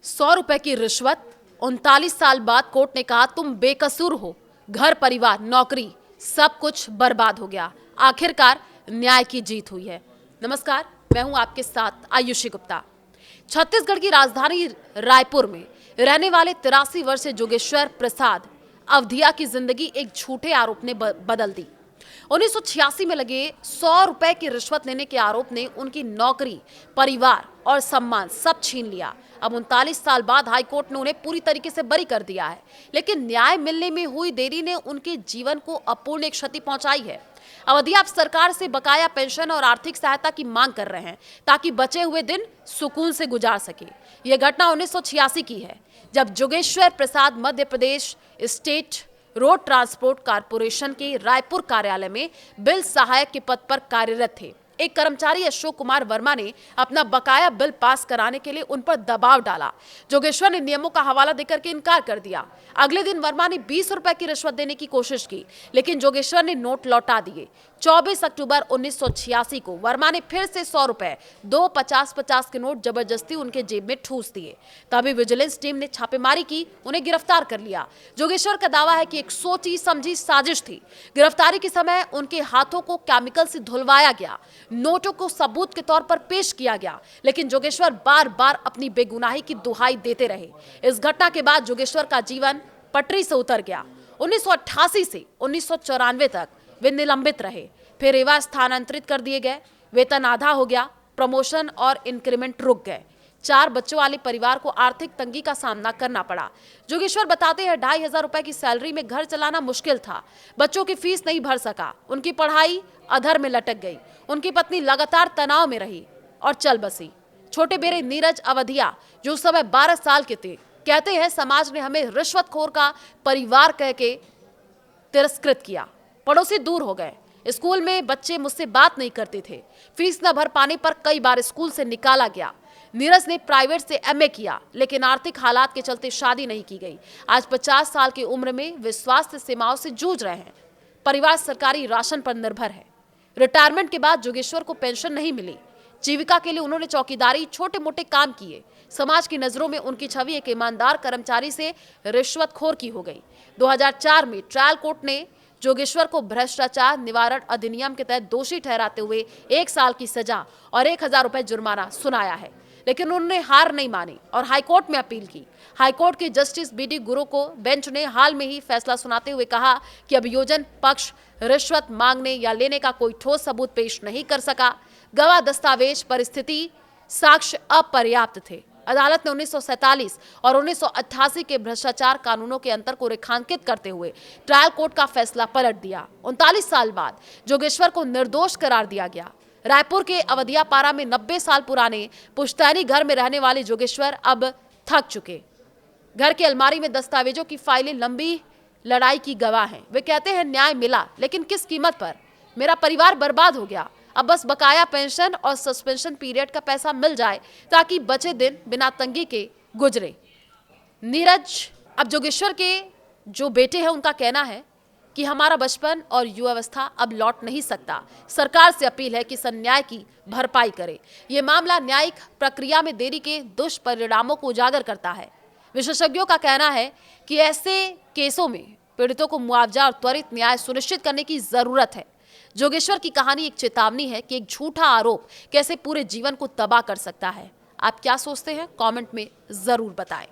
100 रुपए की रिश्वत, 39 साल बाद कोर्ट ने कहा तुम बेकसूर हो। घर परिवार नौकरी सब कुछ बर्बाद हो गया। आखिरकार न्याय की जीत हुई है। नमस्कार, मैं हूं आपके साथ आयुषी गुप्ता। छत्तीसगढ़ की राजधानी रायपुर में रहने वाले 83 वर्षीय जोगेश्वर प्रसाद अवधिया की जिंदगी एक झूठे आरोप ने बदल दी। 1986 में लगे 100 रुपए की रिश्वत लेने के आरोप ने उनकी नौकरी, परिवार और सम्मान सब छीन लिया। अब 39 साल बाद हाईकोर्ट ने उन्हें पूरी तरीके से बरी कर दिया है, लेकिन न्याय मिलने में हुई देरी ने उनके जीवन को अपूर्णीय क्षति पहुंचाई है। अवधिया अब सरकार से बकाया पेंशन और आर्थिक सहायता की मांग कर रहे हैं ताकि बचे हुए दिन सुकून से गुजार सके। यह घटना 1986 की है, जब जोगेश्वर प्रसाद Madhya Pradesh state road transport corporation के रायपुर कार्यालय में बिल सहायक के पद पर कार्यरत थे। एक कर्मचारी अशोक कुमार वर्मा ने अपना बकाया बिल पास कराने के लिए उन पर दबाव डाला। जोगेश्वर ने नियमों का हवाला देकर के इनकार कर दिया। अगले दिन वर्मा ने 20 रुपए की रिश्वत देने की कोशिश की, लेकिन जोगेश्वर ने नोट लौटा दिए। 24 अक्टूबर 1986 को वर्मा ने फिर से 100 रुपए, 2 50-50 के नोट जबरदस्ती उनके जेब में ठूस दिए। तभी विजिलेंस टीम ने छापेमारी की, उन्हें गिरफ्तार कर लिया। जोगेश्वर का दावा है कि एक सोची समझी साजिश थी। गिरफ्तारी के समय उनके हाथों को केमिकल से धुलवाया गया, नोटों को सबूत के तौर पर पेश किया गया, लेकिन जोगेश्वर बार बार अपनी बेगुनाही की दुहाई देते रहे। इस घटना के बाद जोगेश्वर का जीवन पटरी से उतर गया। 1988 से 1994 तक वे निलंबित रहे, फिर रेवा स्थानांतरित कर दिए गए। वेतन आधा हो गया, प्रमोशन और इंक्रीमेंट रुक गए। 4 बच्चों वाले परिवार को आर्थिक तंगी का सामना करना पड़ा। जोगेश्वर बताते हैं 2,500 रुपए की सैलरी में घर चलाना मुश्किल था। बच्चों की फीस नहीं भर सका, उनकी पढ़ाई अधर में लटक गई। उनकी पत्नी लगातार तनाव में रही और चल बसी। छोटे बेटे नीरज अवधिया, जो उस समय 12 साल के थे, कहते हैं समाज ने हमें रिश्वतखोर का परिवार कह के तिरस्कृत किया। पड़ोसी दूर हो गए। स्कूल में बच्चे मुझसे बात नहीं करते थे। फीस न भर पाने पर कई बार स्कूल से निकाला गया। नीरज ने प्राइवेट से एमए किया, लेकिन आर्थिक हालात के चलते शादी नहीं की गई। आज 50 साल की उम्र में वे स्वास्थ्य सीमाओं से जूझ रहे हैं। परिवार सरकारी राशन पर निर्भर है। रिटायरमेंट के बाद जोगेश्वर को पेंशन नहीं मिली। जीविका के लिए उन्होंने चौकीदारी, छोटे मोटे काम किए। समाज की नजरों में उनकी छवि एक ईमानदार कर्मचारी से रिश्वतखोर की हो गई। 2004 में ट्रायल कोर्ट ने जोगेश्वर को भ्रष्टाचार निवारण अधिनियम के तहत दोषी ठहराते हुए 1 साल की सजा और 1,000 रुपए जुर्माना सुनाया है, लेकिन उन्होंने हार नहीं मानी और हाईकोर्ट में अपील की। हाईकोर्ट के जस्टिस बीडी गुरु को बेंच ने हाल में ही फैसला सुनाते हुए कहा कि अभियोजन पक्ष रिश्वत मांगने या लेने का कोई ठोस सबूत पेश नहीं कर सका। गवाह, दस्तावेज, परिस्थिति, साक्ष्य अपर्याप्त थे। अदालत ने 1947 और 1988 के भ्रष्टाचार कानूनों के अंतर को रेखांकित करते हुए ट्रायल कोर्ट का फैसला पलट दिया। 39 साल बाद जोगेश्वर को निर्दोष करार दिया गया। रायपुर के अवधिया पारा में 90 साल पुराने पुश्तैनी घर में रहने वाले जोगेश्वर अब थक चुके। घर की अलमारी में दस्तावेजों की फाइलें लंबी लड़ाई की गवाह हैं। वे कहते हैं न्याय मिला, लेकिन किस कीमत पर? मेरा परिवार बर्बाद हो गया। अब बस बकाया पेंशन और सस्पेंशन पीरियड का पैसा मिल जाए ताकि बचे दिन बिना तंगी के गुजरे। नीरज, अब जोगेश्वर के जो बेटे हैं, उनका कहना है कि हमारा बचपन और युवावस्था अब लौट नहीं सकता। सरकार से अपील है कि इस अन्याय की भरपाई करे। ये मामला न्यायिक प्रक्रिया में देरी के दुष्परिणामों को उजागर करता है। विशेषज्ञों का कहना है कि ऐसे केसों में पीड़ितों को मुआवजा और त्वरित न्याय सुनिश्चित करने की जरूरत है। जोगेश्वर की कहानी एक चेतावनी है कि एक झूठा आरोप कैसे पूरे जीवन को तबाह कर सकता है। आप क्या सोचते हैं? कमेंट में जरूर बताएं।